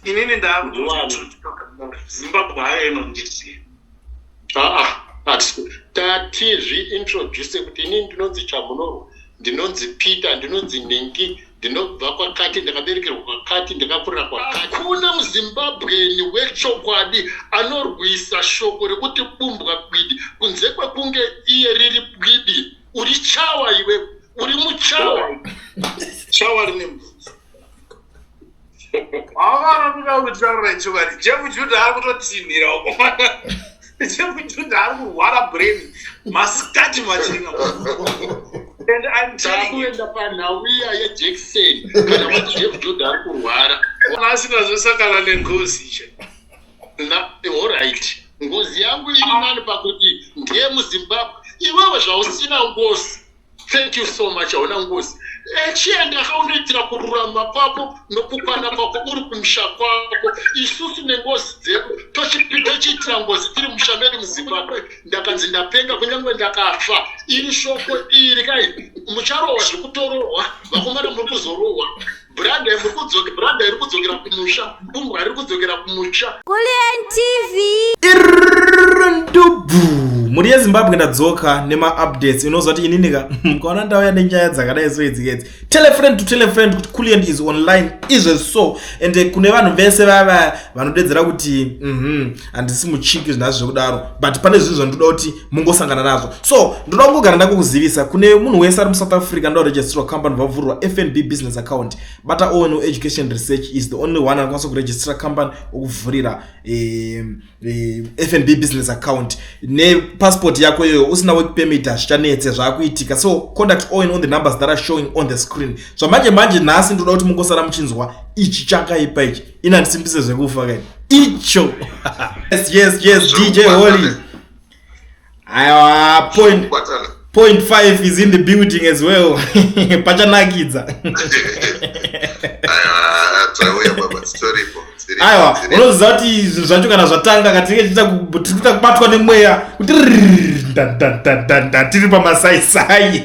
inini ndakuti Zimbabwe hainondisi tatizvi-introduce kuti inini ndinonzi Chamunoro, ndinonzi Peter, ndinonzi Nengi, ndinobva kwakati, ndakaberekerwa kwakati, ndakakurira kwakati. Hakuna muZimbabweni wechokwadi anorwisa shoko rekuti bumbwa bwidi kunze kwekunge iye riri bwidi. Uri chawa iwe, uri muchawa. Chawa rine mbudzi. Avana kutaura chokwadi. Jeff Judah akutotinhira uko. Jeff Judah arikurwara brain. Masikati machinga. And I'm telling you, takuenda panhauya yeJackson kana kuti Jeff Judah ari kurwara. Asina zvosakana nengozi ishe. Alright, ngozi yangu iri nani pakuti ndiye muZimbabwe. Iwewe zvausina ngozi. Thank you so much, hauna ngozi. Chienda akaundoitira kururama kwako nokukwana kwako uri kumusha kwako. Isusu nengozi dzedu tochiitira ngozi tiri musha medu muZimbabwe. Ndakanzi ndapenga kunyange ndakafa. Iri shoko iri kai mucharohwa zvekutorohwa, vakomana muri kuzorohwa. Branda iri kudzokera kumusha, bumbwa iri kudzokera kumusha. Kulian TV muri yeZimbabwe ndadzoka nema-updates inozwa kuti ininika mkaona ndauya nenyaya dzakadai so idzi tell a friend kuti Kulian is online izvo so ende kune vanhu vese vava vanodedzera kuti handisi muchiki zvinazvo zvekudaro but pane zvinhu zvandoda kuti mungosangana nazvo. So ndoda kungogara ndakukuzivisa kune munhu wese ari muSouth Africa ndoregistrwa company vavhurwa FNB business account. Bata ONO Education Research is the only one anokwanisa kuregister company okuvhurira FNB business account ne passport yako yoyo usina work permit hazvichanetse zvakuitika. So contact ONO on the numbers that are showing on the screen. So manje nhasi ndoda kuti mungosara muchinzwa ichi chakaipa ichi inandisimbise zvekufa kai icho. yes DJ Holly. Aiwa point 5 is in the building as well. Pachanakidza. Aiwa, unoziva kuti zvinhu zvacho kana zvatanga katinenge tichita kubatwa nemweya kuti tiri pamasaisai.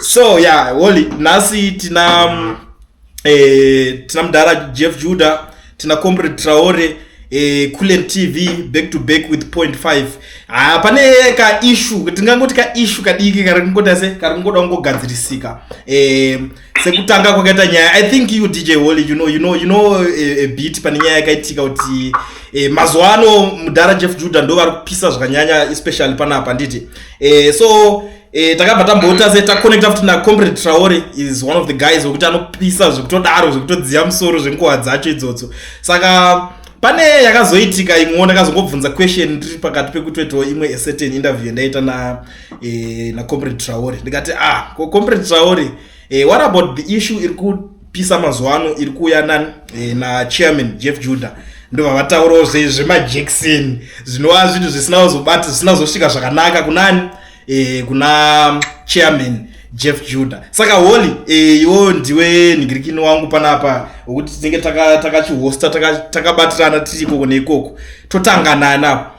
So yeah, Holly, nhasi tina mudhara Jeff Judah, tina Comrade Traore, Kulian TV back to back with point 5. Pane ka issue tingangoti ka issue kadiki kari kungoda kungogadzirisika. Sekutanga kwakaita nyaya, I think you DJ Holly you know a bit pane nyaya yakaitika kuti mazuva ano mudhara Jeff Judah ndo vari kupisa zvakanyanya especially panapa nditi. So takabva tambota se taconnecta futi na Comrade Traore is one of the guys wekuti anopisa zvekutodaro zvekutodziya musoro zvenguva dzacho idzodzo. Saka pane yakazoitika imwe ndakazongobvunza question tiri pakati pekutoitawo imwe certain interview yandaita na Comrade Traore ndikati Comrade Traore, what about the issue iri kupisa mazuva ano iri kuuya na chairman Jeff Judah ndobva vataurawo zvemaJackson zvinova zvinhu zvisinazosvika zvakanaka kuna chairman Jeff Judah. Saka Holly, iwo ndiwe nigirikini wangu panapa wekuti tinenge takachihosta takabatirana tiri ikoko neikoko totangana napo.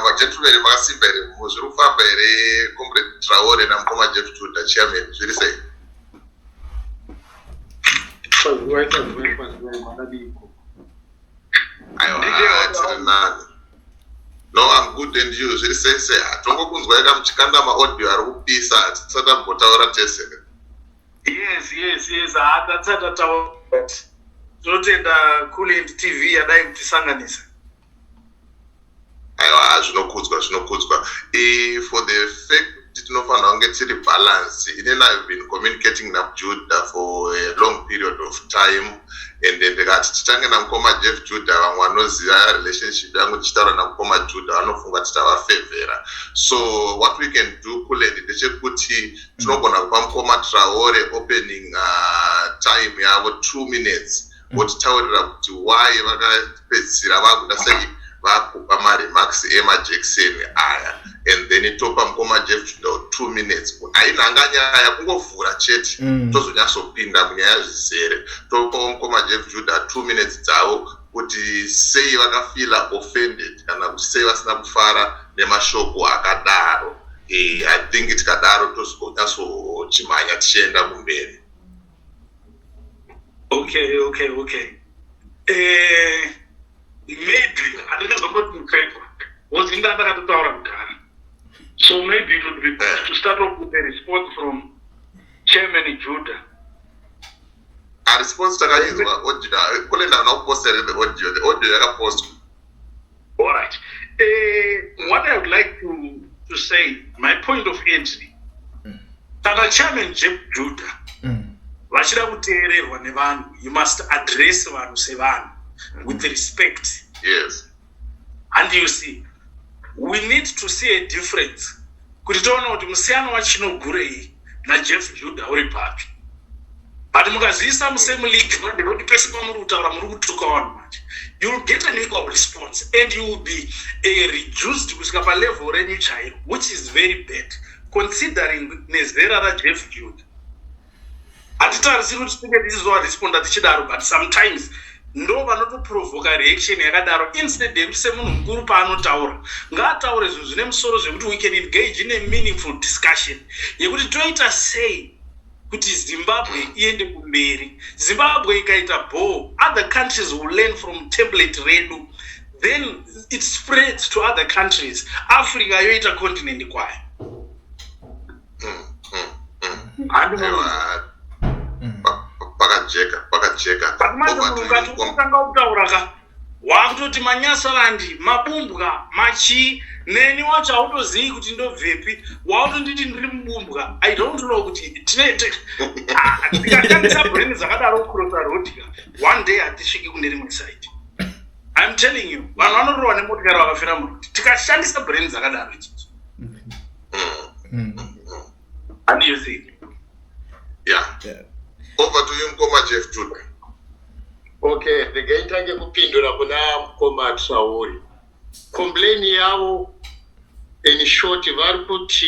Vagentlemen makasimba here zviri kufamba here Comrade Traore namukoma Jeff Judah chairman zviri sei? Aiwa, no, I'm good and you. Zviri sei hatongokunzwa yaka muchikanda maaudio ari kupisa hatisati ambotaura tese. Yes, hatasati taura. Tinotenda Kulian TV yadai kutisanganisa. Aiwa, zvinokudzwa. For the fact that tinofanira kunge tiri balance, inini I've been communicating naJudah for a long period of time. And then ndikati titange namukoma Jeff Judah vamwe vanoziva relationship yangu tichitaura namukoma Judah vanofunga titavafevhera. So what we can do Kulian ndechekuti tinogona kupa mukoma Traore opening time yavo 2 minutes votitaurira kuti why vakapedzisira vakuda sei vakupa maremarks emaJackson aya, and then topa mukoma Jeff Judah 2 minutes. Hainanga nyaya kungovhura chete tozonyatsopinda munyaya zvizere. Topa mukoma Jeff Judah 2 minutes dzavo kuti sei vakafila offended kana kuti sei vasina kufara nemashoko akadaro. I think tikadaro tozonyasochimhanya tichienda kumberi. Okay. Maybe I don't know what in that. So maybe it would be best to start off with a response from Chairman Judah. A response to the audio. All right. What I would like to say, my point of entry, Tana Chairman Jeff Judah, you must address Sevan with respect. Yes. And you see, we need to see a difference. Kuti toona kuti musiyano wachinogurei na Jeff Judah uri papi. But mukazisa musemu league ndinoti pese pamuri kutaura muri kutuka vanhu manje. You will get an equal response and you will be reduced kusvika palevel renyu chairo, which is very bad considering nezera raJeff Judah. Hatitarisiri kuti tinge tichizovaresponda tichidaro, but sometimes ndo vanotoprovoka reaction yakadaro instead yekuti semunhu mukuru paanotaura ngaataure zvinhu zvine musoro zvekuti we can engage in a meaningful discussion yekuti toita sei kuti Zimbabwe iende kumberi. Zimbabwe ikaita ball, other countries will learn from template redu, then it spreads to other countries. Africa yoita continent kwayo. Pakajeka. Wakutoti Manyasarandi, Mabumbwa, Machi, neni wacho hautozivi kuti ndobvepi, wautonditi ndiri mubumbwa. I don't know kuti tinete. Tikashandisa brain dzakadaro kucrossa road, one day hatisviki kune rimwe side. I'm telling you, vanhu vanorohwa nemotikari vakafira muruti. Tikashandisa brain dzakadaro ichichi. And you see? Yeah. Over to you, Mkoma Jeff Judah. Okay, ndingaita kupindura kuna Mkoma Traore. Complain yavo in short vari kuti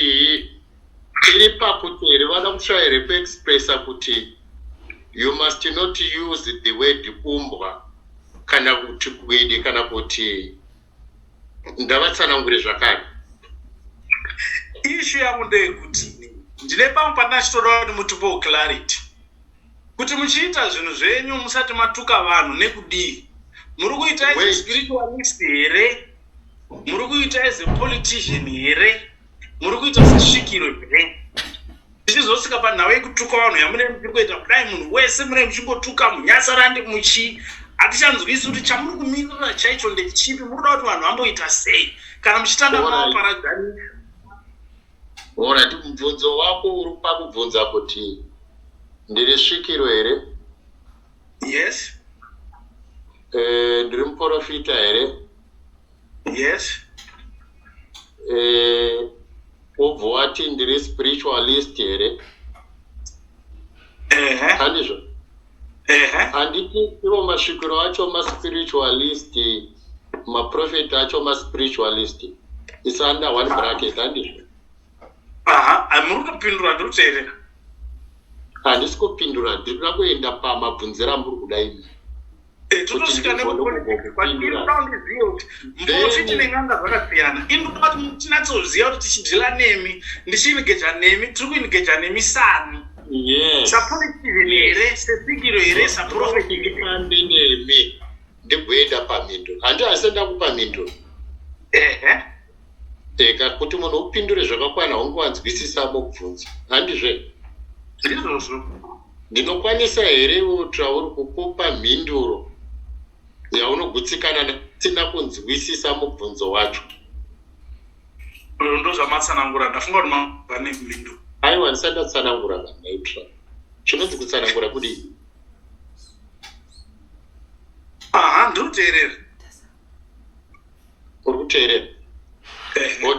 iri pakuti vada kutsvaira kuexpressa kuti you must not use the word umbwa kana kuti gwede kana kuti ndavatsanangure zvakare. Issue yangu ndeyekuti ndine pamwe pandachitoda kuti mutipo clarity kuti muchiita zvinhu zvenyu musati matuka vanhu nekudii. Muri kuita as a spiritualist here, muri kuita as a politician here, muri kuita sesvikiro here. Tichizosvika panhau yekutuka vanhu yamune muchikuita kudai munhu wese mune muchingotuka Munyasarandi muchi hatichanzwisi kuti chamuri kumirira chaicho ndechipi, muri kuda kuti vanhu vamboita sei kana muchitanga maparadzani. Alright, mubvunzo wako uri pakubvunza kuti ndiri svikiro here? Yes. Ndiri muprofita here? Yes. Wobva wati ndiri spiritualist here? Handizvo? Handiti ivo masvikiro acho maspiritualist, maprofita acho maspiritualist. It's under one bracket, handizvo? Muri kupindura ndiri kuteerera. Handisi kupindura, ndiri kuenda pamabvunzira muri kudai. Totosvika nemupolitics, but inoda kundiziva kuti muprofiti neng'anga zvakasiyana. Inoda kuti tinatsoziva kuti tichidhila nemi, ndichiingeja nemi, tiri kuingeja nemi sani. Yes. Sapolitician here, sepikiro here, saprofiti ndifambe nemi, ndikuenda paminduro. Handi asenda kupa minduro. Eka kuti munhu upindure zvakakwana ungowanzwisisa mubvunzo. Handizve? Ndizvozvo. Ndinokwanisa here Traore kukupa mhinduro yaunogutsikana tina kunzwisisa mubvunzo wacho. Ndozvamatsanangura, ndafunga kuti mavane mhinduro. Aiwa, ndisandatsanangura naitra. Chinonzi kutsanangura kudii? Ndiri kuteerera. Uri kuteerera? But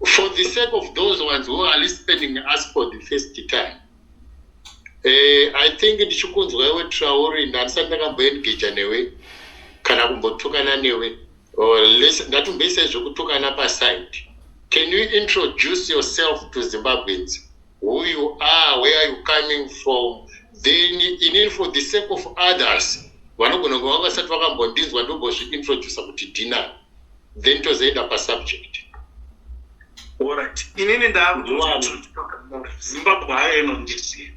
for the sake of those ones who are listening us for the first time, I think ndichikunzwa iwe Traore ndandisati ndakamboengeja newe kana kumbotukana newe, ngatimboisa zvekutukana paside. Can you introduce yourself to Zimbabweans? Who you are, where are you coming from? Then in for the sake of others, vanogona kunge vangasati vakambondinzwa ndombozviintrodusa kuti ndinani. Then tozoenda pasubject. Alright. Inini Zimbabwe hainondiziva.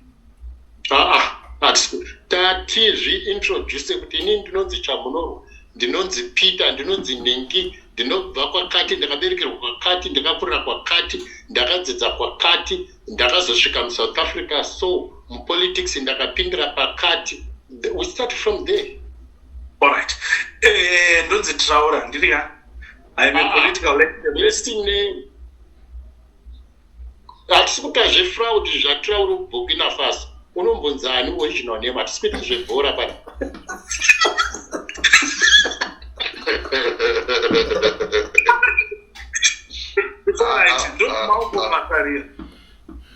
Tatizvi-introduce kuti inini ndinonzi Chamunoro, ndinonzi Peter, ndinonzi Nengi, ndinobva kwakati, ndakaberekerwa kwakati, ndakakurira kwakati, ndakadzidza kwakati, ndakazosvika muSouth Africa, so mupolitics ndakapindira pakati. We start from there. Alright. Ndonzi Traora, ndiriya. I am a political name. Hatisi kuita zvefraud zvaTraora Burkina Faso. Unombonzani original name, hatisi kuita zvebhora pana. Alright, don't Malcolm Masaria.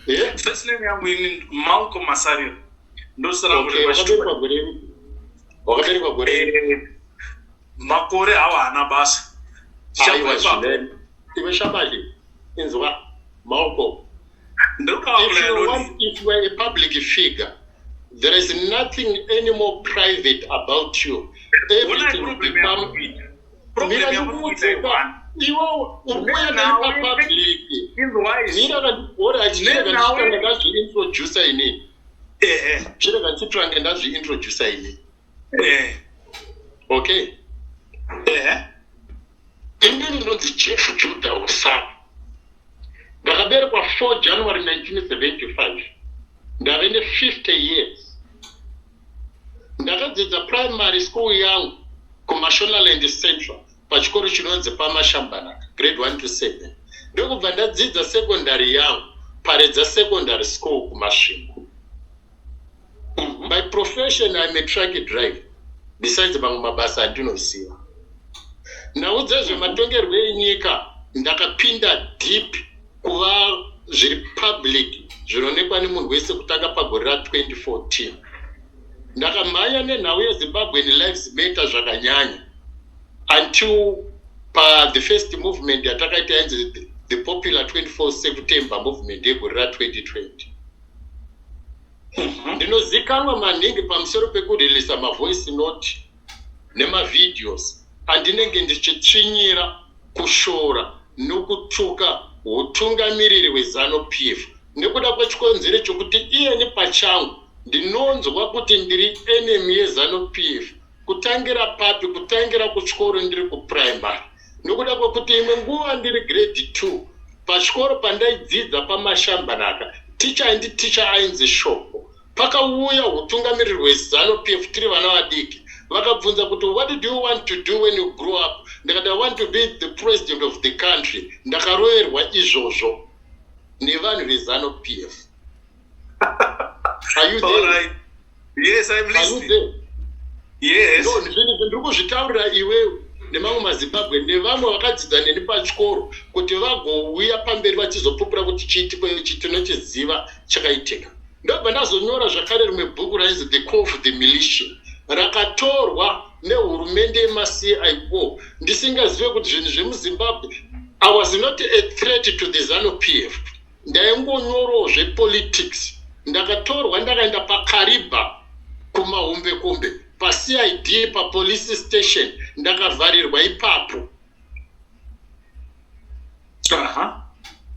Yeah? First name yangu ni Malcolm Masaria. Ndo sara Okay, wakaberekwa gore. Makore hawana basa. Iwe shabali. Inzwa Malcolm. If you are a public figure, there is nothing any more private about you. Everything will become okay. Inini ndonzi Jeff Judah Osama. Ndakaberekwa 4 January 1975. Ndave ne 50 years. Ndakadzidza primary school yangu kuMashonaland Central pachikoro chinonzi paMashambanaka, grade 1 to 7. Ndokubva ndadzidza secondary yangu Paredza Secondary School kuMasvingo. By profession I'm a truck driver. Besides mamwe mabasa andinoziva. Naudza zvematongerwo enyika ndakapinda deep kuva zviri public zvinoonekwa nemunhu wese kutanga pagore ra2014. Ndakamhanya nenhau yeZimbabwean Lives Matter zvakanyanya until the first movement yatakaita yanzi the popular 24 September movement yegore ra2020. Ndinozikanwa maningi pamusoro pekurelisa mavoice note nemavideos andinenge ndichitsinyira kushora nokutuka utungamiriri weZANU-PF nekuda kwechikonzero chokuti iyeni pachangu ndinonzwa kuti ndiri enemy yeZANU-PF kutangira papi, kutangira kuchikoro ndiri kuprimary, nekuda kwekuti imwe nguva ndiri grade 2 pachikoro pandaidzidza paMashambanaka ticha ainzi Shoko. Pakauya utungamiriri weZANU-PF tiri vana vadiki vakabvunza kuti what did you want to do when you grow up? Ndakati I want to be the president of the country. Ndakaroverwa izvozvo nevanhu veZANU-PF. Are you there? All right. Yes, I'm listening. Yes. No, ndiri kuzvitaurira iwewe nemamwe maZimbabwe nevamwe vakadzidza neni pachikoro kuti vagouya pamberi vachizopupura kuti chiitiko tinochiziva chakaitika. Ndobva ndazonyora zvakare rimwe bhuku rainzi The Call of the Militia rakatorwa nehurumende yemaCIO ndisingazive kuti zvinhu zvemuZimbabwe. I was not a threat to the ZANU-PF. Ndaingonyorawo zvepolitics. Ndakatorwa ndakaenda paKariba kumahombekombe paCID papolice station ndakavharirwa ipapo.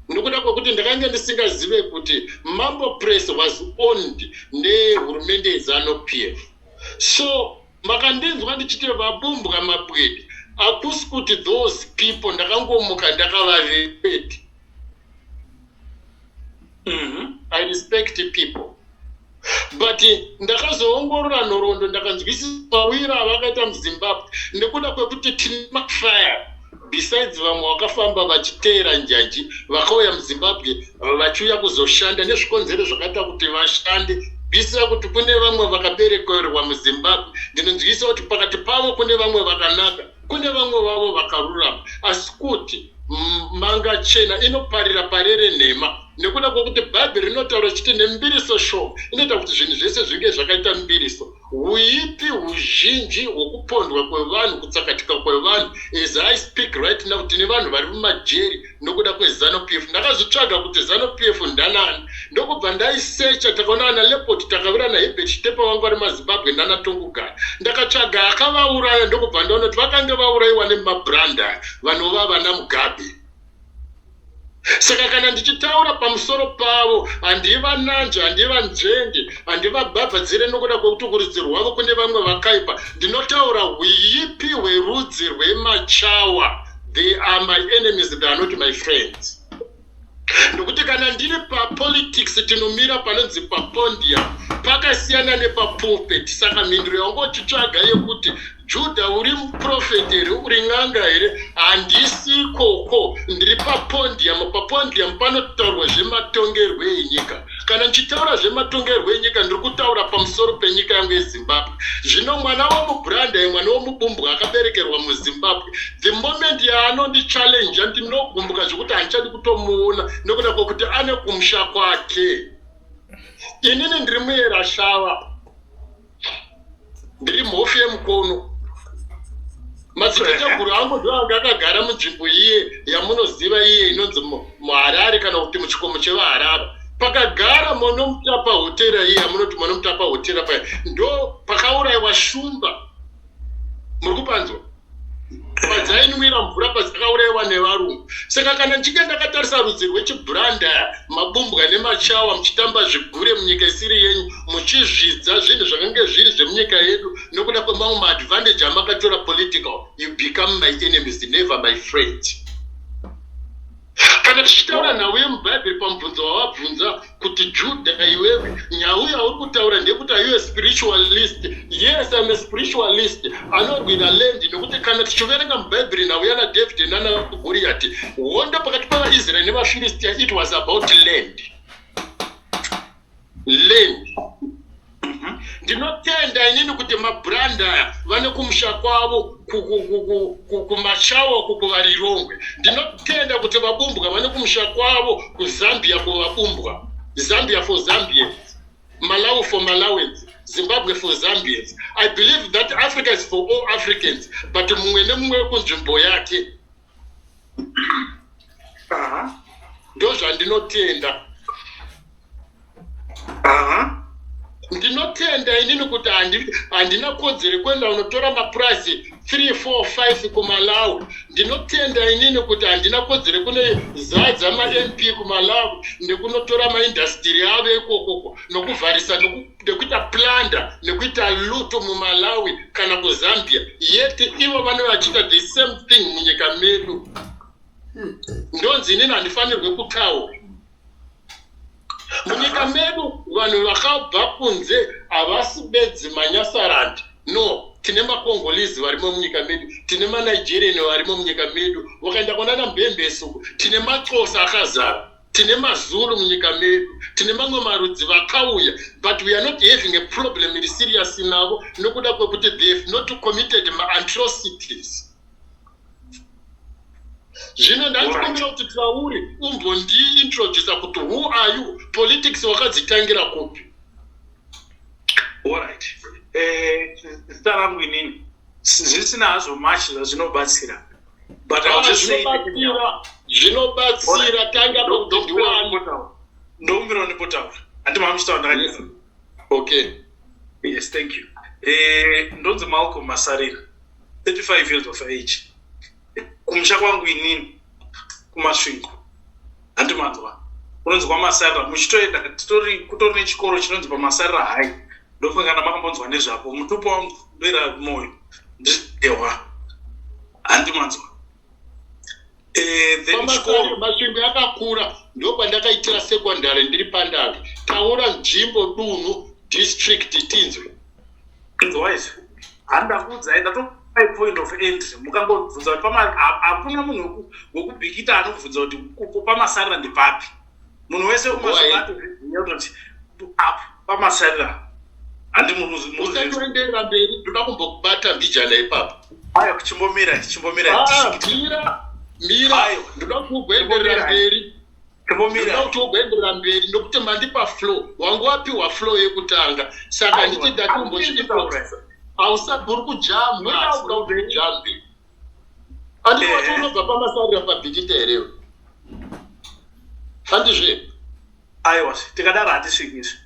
Nokuda kwekuti ndakanga ndisingazive kuti Mambo Press was owned nehurumende yeZANU-PF. So makandinzwa ndichiti vabumbwa mabwedi akusi kuti those people ndakangomuka ndakavavepeti. I respect people. But ndakazoongorora nhoroondo ndakanzwisisa mawira avakaita muZimbabwe nekuda kwekuti tine mafire besides vamwe vakafamba vachiteera njanji vakauya muZimbabwe vachiuya kuzoshanda nezvikonzero zvakaita kuti vashande. Bisira kuti kune vamwe vakaberekerwa muZimbabwe ndinonzwisa kuti pakati pavo kune vamwe vakanaka, kune vamwe vavo vakarurama, asi kuti manga chena inoparira parere nhema nekuda kwekuti bhaibheri rinotaura chiti nembiriso shoma inoita kuti zvinhu zvese zvinge zvakaita mbiriso. Huipi huzhinji hwokupondwa kwevanhu, kutsakatika kwevanhu. As I speak right now tine vanhu vari mumajeri nokuda kweZANU-PF. Ndakazotsvaga kuti ZANU-PF ndanani, ndokubva ndaisecha takaona ana Leopard takavira naHerbert Chitepa wangu ari maZimbabwe ndanatongogara. Ndakatsvaga akavauraya ndokubva ndaona kuti vakanga vaurayiwa nemabranda vanova vana Mugabe. Saka kana ndichitaura pamusoro pavo handiva nanja, handiva nzvenge, handiva bhabhadzire nokuda kwekuti kurudzi rwavo kune vamwe vakaipa. Ndinotaura hwiipi hwerudzi rwemachawa. They are my enemies, they are not my friends. Ndokuti kana ndiri papolitics tinomira panonzi papondia pakasiyana nepapulpit. Saka mhinduro yangochitsvaga yekuti Judha uri muprofeti here, uri n'anga here? Handisi ikoko, ndiri papondium. Papondium panotaurwa zvematongerwo enyika. Kana ndichitaura zvematongerwo enyika ndiri kutaura pamusoro penyika yangu yeZimbabwe. Zvino mwana womuBranda, mwana womubumbwa akaberekerwa muZimbabwe, the moment yaanondichallenge ndinogumbuka zvekuti handichadi kutomuona nokuda kwokuti ane kumusha kwake. Inini ndiri muErashava, ndiri mhofu yemukono. Madzitateguru angu ndoanga akagara munzvimbo iye yamunoziva iye inonzi muHarare kana kuti muchikomo chevaHarare. Pakagara monomutapa hotera iye yamunoti monomutapa hotera paya ndo pakaurayiwa shumba. Muri kupanzwa? Padzainwira mvura padzakaurayiwa nevarungu. Saka kana ndichinge ndakatarisa rudzi rwechiBranda, mabumbwa nemachawa muchitamba zvigure munyika isiri yenyu, muchizvidza zvinhu zvakange zviri zvemunyika yedu nokuda kwemamwe maadvantage amakatora political, you become my enemies, never my friend. Kana tichitaura nawe mubhaibheri pamubvunzo wawabvunza kuti Judha iwewe, nyau yauri kutaura ndekuti are you a spiritualist? Yes, I'm a spiritualist. Anorwira land nokuti kana tichiverenga mubhaibheri nauyana David nana Goriati, hondo pakati pavaIsraeri nevaFilistia, it was about land. Land. Ndinotenda inini kuti maBranda vane kumusha kwavo kumachawa kuvarirongwe. Ndinotenda kuti vabumbwa vane kumusha kwavo kuZambia kuvabumbwa. Zambia for Zambians, Malawi for Malawians, Zimbabwe for Zambians. I believe that Africa is for all Africans, but mumwe nemumwe kunzvimbo yake. Ndo zvandinotenda. Ndinotenda inini kuti handina kodzero kwenda unotora mapurazi 3, 4, 5 kuMalawi. Ndinotenda inini kuti handina kodzero kune zadza ma-MP kuMalawi nekunotora maindastiri avo ikokoko nokuvharisa nekuita planda nekuita luto muMalawi kana kuZambia. Yet ivo vane vachiita the same thing munyika medu. Ndonzi inini handifanirwe kutaura. Munyika medu vanhu vakabva kunze havasi bedzi manyasarandi. No, tine maKongolese varimo munyika medu, tine maNigerian varimo munyika medu, wakaenda kunana Mbembeso, tine maXhosa akazara, tine maZulu munyika medu, tine mamwe marudzi vakauya, but we are not having a problem iri serious navo nokuda kwekuti they have not committed ma-atrocities. Zvino ndandikumbira kuti Traore umbondiintroduce kuti who are you, politics wakadzitangira kupi? Alright. Starangu inini zvisina hazvo machi zvinobatsira, but zvinobatsira tanga pakudiwana ndombira nepotaura handimamuchitaura ndakanyesa. Okay, yes, thank you. Ndonzi Malcolm Masarira, 35 years of age. Kumusha kwangu inini kumasvingo handimanzwa unonzi kwaMasarira. Muchitoenda kutori nechikoro chinonzi paMasarira High, ndofunga kana makambonzwa nezvapo. Mutupo wangu ndoira moyo ndizdewa handimanzwa. Then chikoro masvingo yakakura ndokwandakaitira sekondari ndiri pandave. Taura nzvimbo dunhu district tinzwe. Wise handakuudza ndato point of entry mukangobvunza kuti hakuna munhu wokubhikita anobvunza kuti paMasarira ndepapi. Munhu wese umazovatozviziva kuti apo paMasarira handi munhu usatoenderera mberi, ndoda kumbokubata mbijana ipapo. Aiwa, chimbomira mira, ndoda kugoenderera mberi. Ndoda kuti ugoenderera mberi nokuti mandipa flow wangu wapiwa flow yekutanga, saka nditi ndakumbochiitaurasa hausabhuri kujamba ukaubejambi. Handikoti unobva paMasarira pabhikita herewe. Handizve? Aiwa, tikadaro hatisvikisi.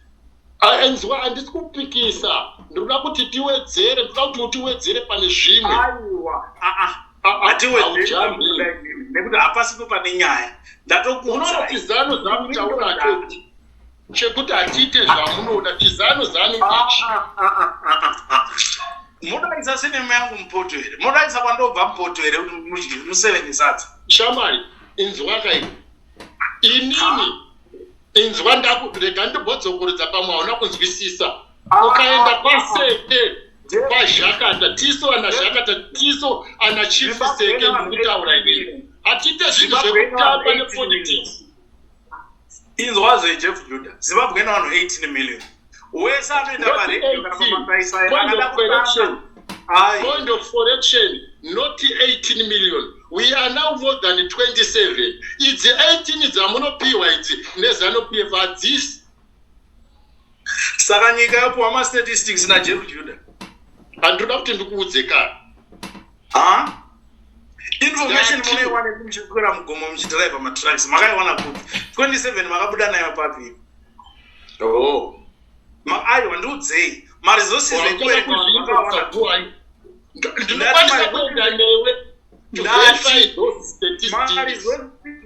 Enzwa handisi kupikisa. Ndoda kuti tiwedzere, ndoda kuti utiwedzere pane zvimwe. Aiwa, hatiwedzere. nekuti hapasipo pane nyaya unoona tizano zamutaura choti chekuti hatiite zvamunoda tizano zanu ichi mudaisa sinema yangu mupoto here mudaisa kwandobva mupoto here kuti musevenisadza shamwari inzwa kai inini inzwa rega ndibodzokoredza pamwe hauna kunzwisisa ukaenda kwaseke kwazhakata tiso ana zhakata tiso ana chifu seke ndikutaura inini hatiite zvinhu zvekutamba nepolitics inzwa zvejeff juda zimbabwe ina vanhu 18 million wese anoenda paredio kana pamasaisai point of correction not 18 million we are now more than 27 idzi 18 dzamunopiwa idzi nezanupf hadzisi saka nyika yopuwa mastatistics najeff juda handinoda kuti ndikuudze kana information munoiwana muchikwira mugomo muchidhiraivha matracks makaiwana kuti 27 makabuda nayo papi aiwa ndiudzei maresources ndinokwanisa kuenda newe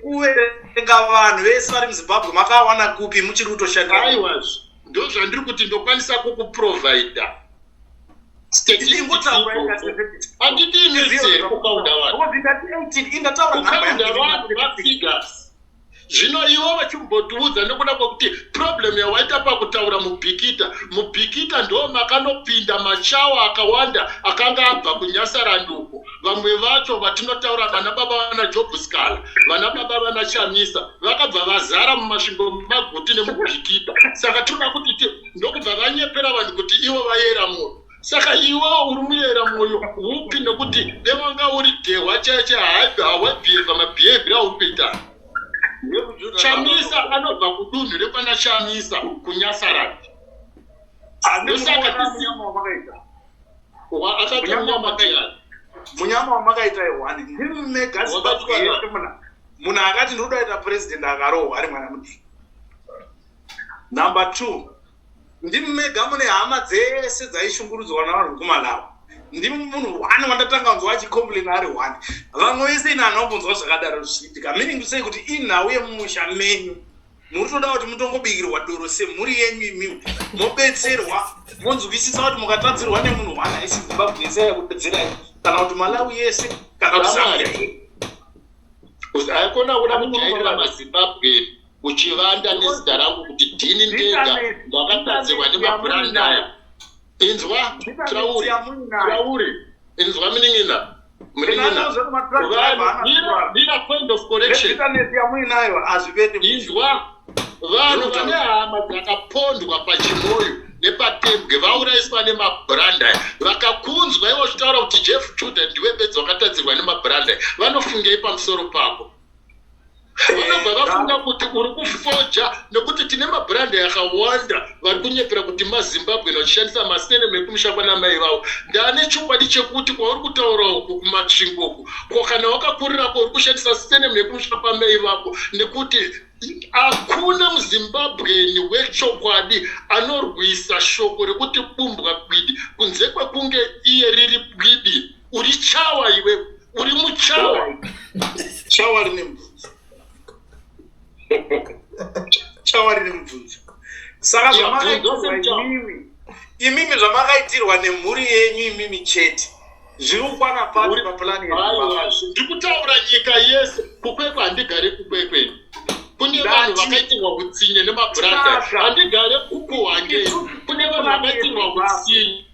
kuverenga vanhu vese vari muzimbabwe makawana kupi muchiri kutoshandira aiwazvo ndo zvandiri kuti ndokwanisa kukuprovida handiti inezere kukaunda vanhu vafigures zvino ivo vachimbotiudza nekuda kwekuti problem yawaita pakutaura mubhikita ndo makanopinda machawa akawanda akanga abva kunyasaranduko vamwe vacho vatinotaura vana baba vana jobhuskala vana baba vana chamisa vakabva vazara mumasvingo maguti nemubhikita saka tinoda kuti ndokubva vanyepera vanhu kuti ivo vayera mwoyo saka iwo uri muyera mwoyo upi nekuti devanga uri dehwa chaiche hawabhievha mabhievhiri auri kuita chamisa anobva kudunhu rekwana chamisa kunyasarandi ndosaka akati munyama wamakaita iwani munhu akati ndoda kuita president akarohwa ari mwana mudiki number 2 ndimi mega mune hama dzese dzaishungurudzwa navanhu vekumalawi ndimi munhu wani wandatanga kunzwa achicomplain ari wani vamwe vese ina anombonzwa zvakadaro zvichiitika meaning kusei kuti inhau yemumusha menyu muri toda kuti mutongobikirwa doro semhuri yenyu imiwo mobetserwa monzwisisa kuti mukatadzirwa nemunhu wani aisi zimbabwe yese yakubetserai kana kuti malawi yese kana kuti zambia aikona kuda kujairira mazimbabwe uchivanda nezita rangu kuti dhini ndega ndakatadzirwa nemabrandaya inzwa trauri inzwa miningina ndina point of correction inzwa vanhu vane hama dzakapondwa pachimoyo nepatembwe vauraiswa nemabrandaya vakakunzwa ivo chitaura kuti jeff juda ndiwe bedzi wakatadzirwa nemabrandaya vanofungei pamusoro pako vanobva vafunga kuti uri kufoja nekuti tine mabranda yakawanda vari kunyepera kuti mazimbabwe vachishandisa masene mekumusha kwana mai vavo ndane chokwadi chekuti kwauri kutaura uku kumasvingo uku kana wakakurirako uri kushandisa sene mekumusha kwamai vako nekuti hakuna muzimbabweni wechokwadi anorwisa shoko rekuti bumbwa gwidi kunze kwekunge iye riri gwidi uri chawa iwe uri muchawa chawa rine mvudzi chawa rine mvudzi saka imimi zvamakaitirwa nemhuri yenyu imimi chete zviri kukwana pati papulani ndiri kutaura nyika yese kukwekwe handigare kukwekweni kune vanhu vakaitirwa kutsinye nemabranda handigare kukuhwangei kune vanhu vakaitirwa kutsinye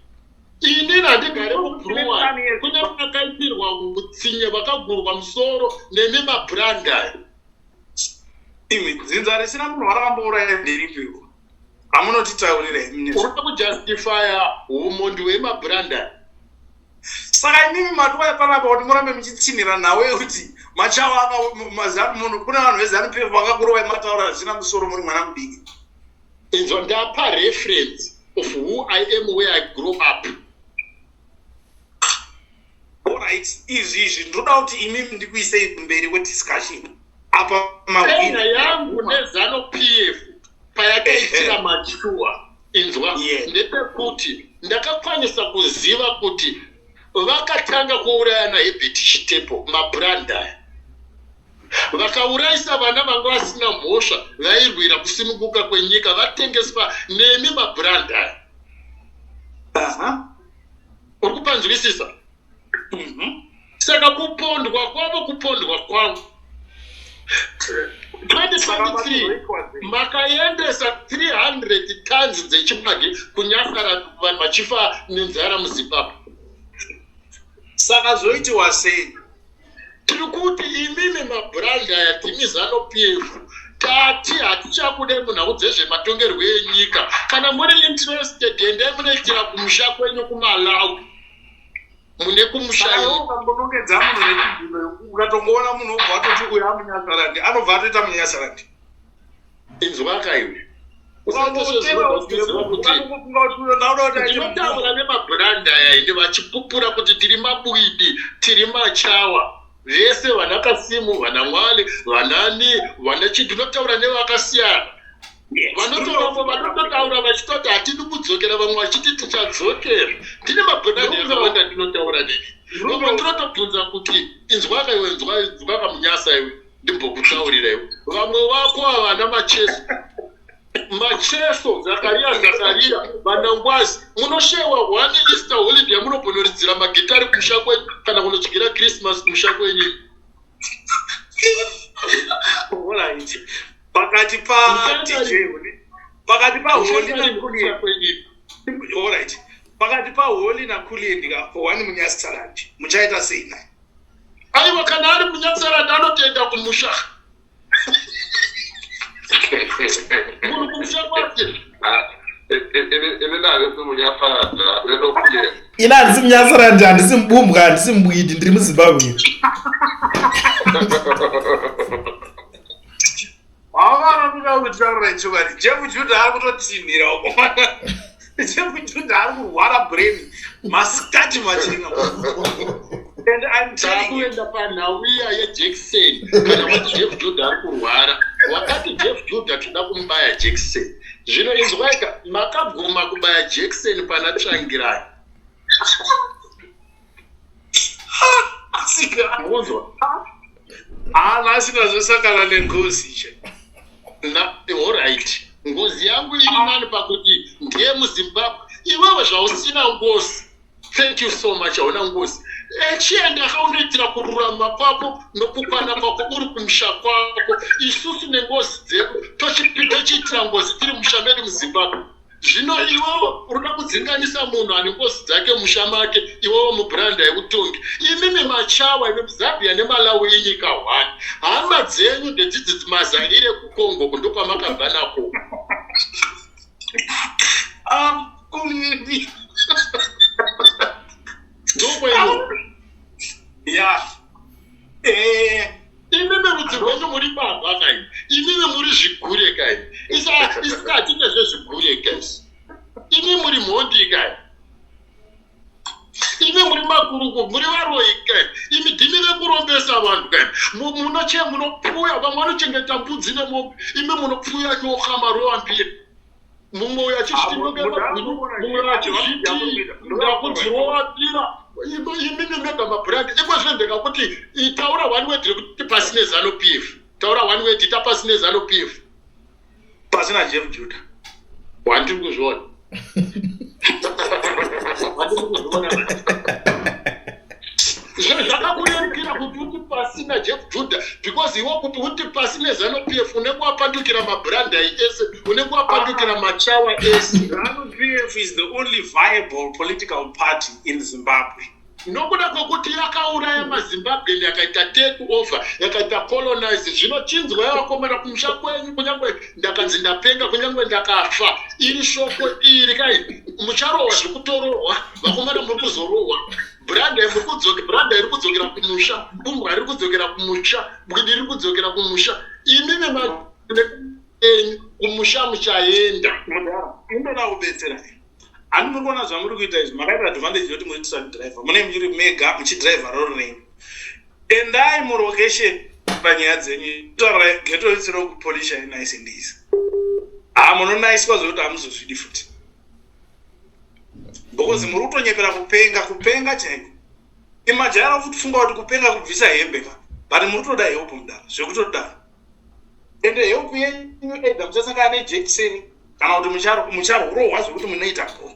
ini handigare kubruwani kune vakaitirwa kutsinye vakagurwa musoro nemimabranda imi dzinza risina munhu warakambouraya nderipiwo hamunotitaurira urikuda kujustifya umondi wemabranda saka imimi matuwa panapa kuti murambe muchitsinira nawe kuti machawa munhu kuna vanhu vezanupf vakakurovai mataura zvisina musoro muri mwana mudiki inzwa ndapa reference of who I am where I grew up. Alright, izvi ndoda kuti imimi ndikuisei kumberi kwediscussion apa mavhiri yangu nezano PF payakaitira machuwa inzwa ndepekuti ndakakwanisa kuziva kuti vakatanga kuurayana Herbert Chitepo mabranda vakaurayisa vana vanga vasina mhosva vairwira kusimukuka kwenyika vatengeswa nemi mabrand aya. Uri kupanzwisisa? Saka kupondwa kwavo 2023 makaendesa 300 tons dzechipage kunyasara vanhu vachifa nenzara muZimbabwe. Saka zvoitiwa sei? Tiri kuti imimi mabrand aya timi ZANU-PF tati hatichakude munhau dzezvematongerwo enyika. Kana muri interested endai munoitira kumusha kwenyu kuMalawi. Mune kumusha ukambonongedza munhu nechibhino ukatongoona munhu obva atoti uyu amunyasarandi anobva atoita munyasarandi. Inzwaka iwe. Ndinotaura nemabrand aya ine vachipupura kuti tiri mabwidi, tiri machawa. Vese vana Kasimu, vana Mwale, vanani, vana Ndinotaura nevakasiyana. Vanototaura vachitoti hatidi kudzokera, vamwe vachiti tichadzokera. Tine mabrand akawanda ndinotaura neni. Vamwe ndinotobvunza kuti inzwaka iwe, inzwaka munyasa iwe, ndimbokutaurira iwe. Vamwe vako havana macheso Zakaria vanangwazi munoshewa one Easter holiday munobonoridzira magitari kumusha kwenyu kana kunotsvigira Christmas kumusha kwenyu. Alright. Pakati pa DJ pakati pa Holi na Kulie. Alright. Pakati pa Holi na Kulie ndika wani munyasarandi. Muchaita sei naye? Aiwa kana ari munyasarandi anotoenda kumusha. Munhu kumusha kwake. Ina handisi munyasarandi, handisi mubumbwa, handisi mubwidi, ndiri muZimbabwe. Wavanoda kutaura ichokwadi. Jeff Judah ari kutotinhira uko. Jeff Judah ari kurwara brain masikati machinga. And I'm telling you, kuenda panhauya yeJackson kana kuti Jeff Judah ari kurwara. Wakati Jeff Judah toda kumubaya Jackson. Zvino inzwaika makabvuma kubaya Jackson pana Tsvangirai. asika. Munzwa? Asika zvosakana nengozi che. Alright. Ngozi yangu iri nani pakuti ndiye muZimbabwe. Iwewe zvausina ngozi. Thank you so much. Hauna ngozi. Chienda akaundoitira kururama kwako nokukwana kwako uri kumusha kwako. Isusu nengozi dzedu tochiitira ngozi tiri musha medu muZimbabwe. Zvino iwewe urikuda kudzinganisa munhu ane ngozi dzake musha make, iwewe mubrand yekutongi. Imimi machawa ine muZambia neMalawi inyika 1. Hama dzenyu ndedzidzi mazarire kuKongo ndopamakabva nako. Kumini. Ndokweno. Yeah. Imimi rudzi rwenyu muri baba kai. Imimi muri zvigure kai. Isati nezvezvigure kai. Imi muri mhondi kai. Imi muri makuruku, muri varoi kai. Imi dhimi rekurombesa vanhu kai. Munopfuya, vamwe vanochengeta mbudzi nemombe. Imi munopfuya nyoka marowa mbiri. Mumwe uyo achizvitinogera mumwe achizviti ndakudzirowa mbira. Imimi mega mabrand. Ikwezvo ndekakuti taura one word kuti pasine ZANU-PF. Taura one word tapasine ZANU-PF. Pasina Jeff Judah. Wandiri kuzviona. Zvakakurerukira kuti uti pasina Jeff Judah because iwe kuti uti pasina ZANU-PF unenge wapandukira mabrand ese, unenge wapandukira machawa ese. ZANU-PF is the only viable political party in Zimbabwe. Nokuda kwokuti yakauraya maZimbabwe yakaita take over, yakaita colonize. Zvino chinzwa yavakomera kumusha kwenyu kunyangwe ndakanzi ndapenga kunyangwe ndakafa. Iri shoko iri kai mucharowa zvekutorowa, vakomera muri kuzorowa. Brand iri kudzokera kumusha, bumbwa iri kudzokera kumusha, bwidi iri kudzokera kumusha. Imimi kumusha muchaenda. Indoda kubetsera. Ani muri kuona zvamuri kuita izvi makaita advantage yoti muri truck driver. Mune muri mega muchidriver roaring. Endai mulocation panyaya dzenyu. Taura geto risiro kupolisha nice ndisi. Munonaiswa zvokuti hamuzozvidi futi. Because muri kutonyepera kupenga chaiko. Imajaya futi funga kuti kupenga kubvisa hembe ka. but mutoda help mudaro zvekutodaro ende help yenyu edha muchasangana nejekiseni kana kuti mucharorohwa zvekuti munoita bho